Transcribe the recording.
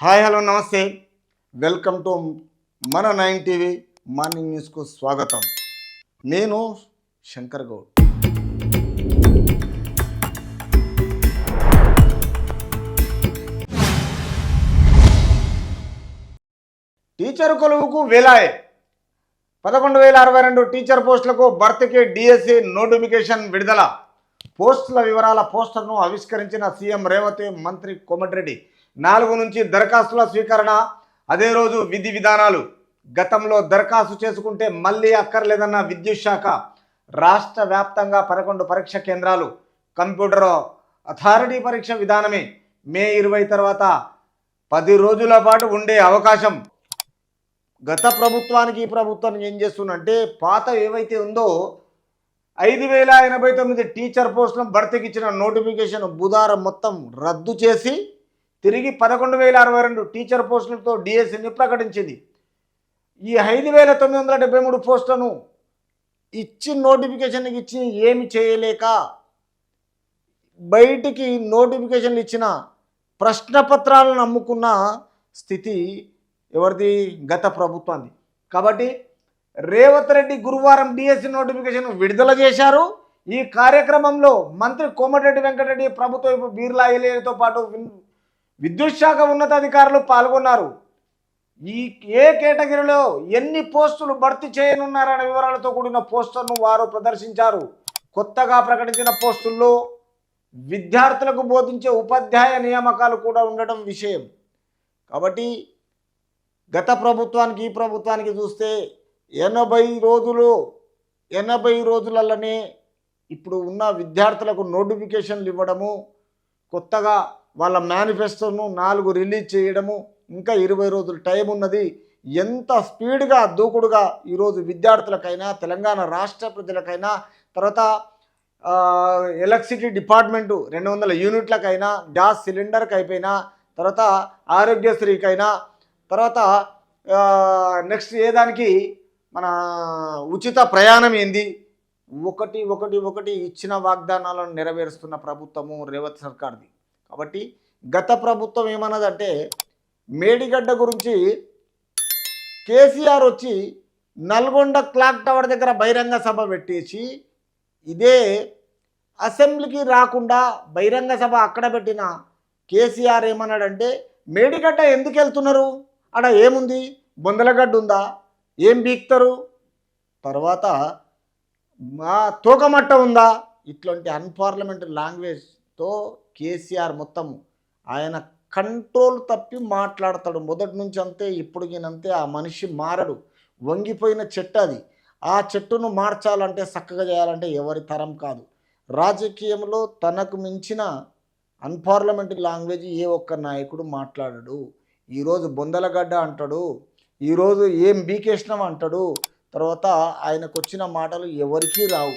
Hi hello నమస్తే, welcome to మన 9 TV morning న్యూస్కు స్వాగతం. నేను శంకర్ గౌడ్. టీచర్ కొలువుకు వేలాయే 11,062 టీచర్ పోస్టులకు భర్తీకి డిఎస్సి నోటిఫికేషన్ విడుదల. పోస్టుల వివరాల పోస్టర్ను ఆవిష్కరించిన సీఎం రేవంత్, మంత్రి కోమటిరెడ్డి. 4 నుంచి దరఖాస్తుల స్వీకరణ, అదే రోజు విధి విధానాలు. గతంలో దరఖాస్తు చేసుకుంటే మళ్ళీ అక్కర్లేదన్న విద్యుత్ శాఖ. రాష్ట్ర వ్యాప్తంగా 11 పరీక్ష కేంద్రాలు. కంప్యూటర్ అథారిటీ పరీక్ష విధానమే మే 20 తర్వాత 10 రోజుల పాటు ఉండే అవకాశం. గత ప్రభుత్వానికి ఈ ప్రభుత్వానికి ఏం చేస్తుందంటే, పాత ఏవైతే ఉందో 5,089 టీచర్ పోస్టులను భర్తీకి ఇచ్చిన నోటిఫికేషన్ బుధవారం మొత్తం రద్దు చేసి తిరిగి 11,062 టీచర్ పోస్టులతో డిఎస్సిని ప్రకటించింది. ఈ 5,973 పోస్టులను ఇచ్చి నోటిఫికేషన్ ఇచ్చి ఏమి చేయలేక బయటికి నోటిఫికేషన్లు ఇచ్చిన ప్రశ్నపత్రాలను అమ్ముకున్న స్థితి ఎవరిది? గత ప్రభుత్వాన్ని. కాబట్టి రేవంత్ రెడ్డి గురువారం డిఎస్సి నోటిఫికేషన్ విడుదల చేశారు. ఈ కార్యక్రమంలో మంత్రి కోమటిరెడ్డి వెంకటరెడ్డి, ప్రభుత్వ బీర్లా ఐలేతో పాటు విద్యుత్ శాఖ ఉన్నతాధికారులు పాల్గొన్నారు. ఈ ఏ కేటగిరీలో ఎన్ని పోస్టులు భర్తీ చేయనున్నారనే వివరాలతో కూడిన పోస్టర్ను వారు ప్రదర్శించారు. కొత్తగా ప్రకటించిన పోస్టుల్లో విద్యార్థులకు బోధించే ఉపాధ్యాయ నియామకాలు కూడా ఉండటం విషయం. కాబట్టి గత ప్రభుత్వానికి ఈ ప్రభుత్వానికి చూస్తే 80 రోజులలోనే ఇప్పుడు ఉన్న విద్యార్థులకు నోటిఫికేషన్లు ఇవ్వడము, కొత్తగా వాళ్ళ మేనిఫెస్టోను 4 రిలీజ్ చేయడము, ఇంకా 20 రోజులు టైం ఉన్నది. ఎంత స్పీడ్గా దూకుడుగా ఈరోజు విద్యార్థులకైనా, తెలంగాణ రాష్ట్ర ప్రజలకైనా, తర్వాత ఎలక్ట్రిసిటీ డిపార్ట్మెంటు 200 యూనిట్లకైనా, గ్యాస్ సిలిండర్కి అయిపోయినా, తర్వాత ఆరోగ్యశ్రీకైనా, తర్వాత నెక్స్ట్ ఏదానికి మన ఉచిత ప్రయాణం ఏంది, ఒకటి ఇచ్చిన వాగ్దానాలను నెరవేరుస్తున్న ప్రభుత్వము రేవంత్ సర్కార్ది. కాబట్టి గత ప్రభుత్వం ఏమన్నదంటే, మేడిగడ్డ గురించి కేసీఆర్ వచ్చి నల్గొండ క్లాక్ టవర్ దగ్గర బహిరంగ సభ పెట్టేసి, ఇదే అసెంబ్లీకి రాకుండా బహిరంగ సభ అక్కడ పెట్టిన కేసీఆర్ ఏమన్నాడంటే, మేడిగడ్డ ఎందుకు వెళ్తున్నారు, అక్కడ ఏముంది, బొందలగడ్డ ఉందా, ఏం బీక్తారు, తర్వాత మా తోకమట్ట ఉందా, ఇట్లాంటి అన్పార్లమెంటరీ లాంగ్వేజ్తో కేసీఆర్ మొత్తం ఆయన కంట్రోల్ తప్పి మాట్లాడతాడు. మొదటి నుంచి అంతే, ఇప్పటికినంతే. ఆ మనిషి మారడు. వంగిపోయిన చెట్టు అది. ఆ చెట్టును మార్చాలంటే, చక్కగా చేయాలంటే ఎవరి తరం కాదు. రాజకీయంలో తనకు మించిన అన్పార్లమెంటరీ లాంగ్వేజ్ ఏ ఒక్క నాయకుడు మాట్లాడడు. ఈరోజు బొందలగడ్డ అంటాడు, ఈరోజు ఏం బీకేష్ణం అంటాడు, తర్వాత ఆయనకు వచ్చిన మాటలు ఎవరికీ రావు.